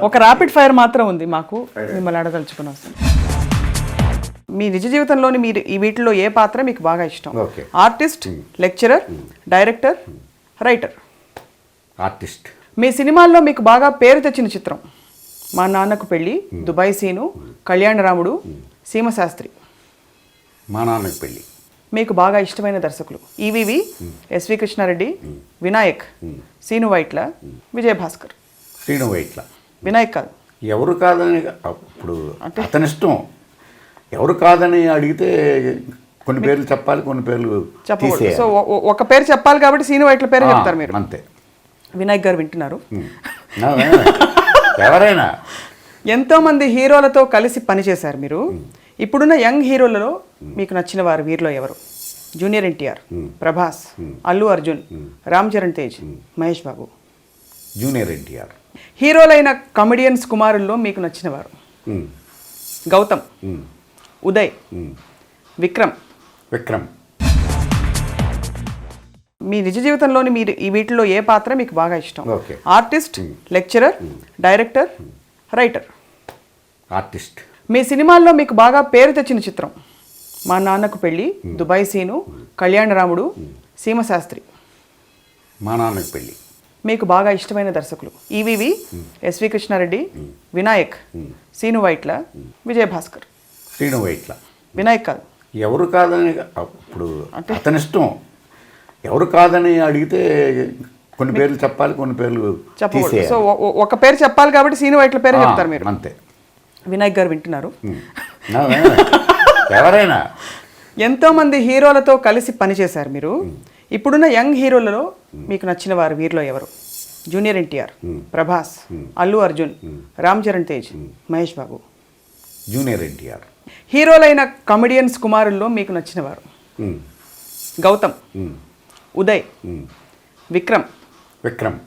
ఒక rapid fire మాత్రం ఉంది మాకు, మిమ్మల్ని అడగదలుచుకుని వస్తాను. మీ నిజ జీవితంలోని మీరు ఈ వీటిలో ఏ పాత్ర మీకు బాగా ఇష్టం? Artist, lecturer, director, writer. Artist. మీ సినిమాల్లో మీకు బాగా పేరు తెచ్చిన చిత్రం? మా నాన్నకు పెళ్ళి, దుబాయ్ సీను, కళ్యాణరాముడు, సీమశాస్త్రి. మా నాన్నకు పెళ్ళి. మీకు బాగా ఇష్టమైన దర్శకులు? EVV, SV Krishna Reddy, Vinayak, Seenu Vaitla, Vijaya Bhaskar. శ్రీను వైట్ల. వినాయక్ కాదు. ఎవరు కాదని అప్పుడు అతని ఇష్టం. ఎవరు కాదని అడిగితే కొన్ని పేర్లు చెప్పాలి, కొన్ని పేర్లు చెప్పకూడదు. సో ఒక పేరు చెప్పాలి కాబట్టి సీను వైట్ల పేరు చెప్తారు మీరు. అంతే. వినాయక్ గారు వింటున్నారు. ఎవరైనా ఎంతోమంది హీరోలతో కలిసి పనిచేశారు మీరు. ఇప్పుడున్న యంగ్ హీరోలలో మీకు నచ్చిన వారు వీరిలో ఎవరు? Junior NTR, Prabhas, Allu Arjun, Ram Charan Tej, Mahesh Babu. Junior NTR. హీరోలైన comedians కుమారుల్లో మీకు నచ్చిన వారు? గౌతమ్, ఉదయ్, విక్రమ్. విక్రమ్. మీ నిజ జీవితంలోని మీరు ఈ వీటిలో ఏ పాత్ర మీకు బాగా ఇష్టం? Artist, lecturer, director, writer. Artist. మీ సినిమాల్లో మీకు బాగా పేరు తెచ్చిన చిత్రం? మా నాన్నకు పెళ్ళి, దుబాయ్ సీను, కళ్యాణరాముడు, సీమశాస్త్రి. మా నాన్నకు పెళ్ళి. మీకు బాగా ఇష్టమైన దర్శకులు? EVV, SV Krishna Reddy, Vinayak, Seenu Vaitla, Vijaya Bhaskar. శ్రీను వైట్ల. వినాయక్ కాదు. ఎవరు కాదని అప్పుడు అతని ఇష్టం. ఎవరు కాదని అడిగితే కొన్ని పేర్లు చెప్పాలి, కొన్ని పేర్లు చెప్పకూడదు. సో ఒక పేరు చెప్పాలి కాబట్టి సీను వైట్ల పేరు చెప్తారు మీరు. అంతే. వినాయక్ గారు వింటున్నారు. ఎవరైనా ఎంతోమంది హీరోలతో కలిసి పనిచేశారు మీరు. ఇప్పుడున్న యంగ్ హీరోలలో మీకు నచ్చిన వారు వీరిలో ఎవరు? Junior NTR, Prabhas, Allu Arjun, Ram Charan Tej, Mahesh Babu. Junior NTR. హీరోలైన comedians కుమారుల్లో మీకు నచ్చిన వారు? గౌతమ్, ఉదయ్, విక్రమ్. విక్రమ్.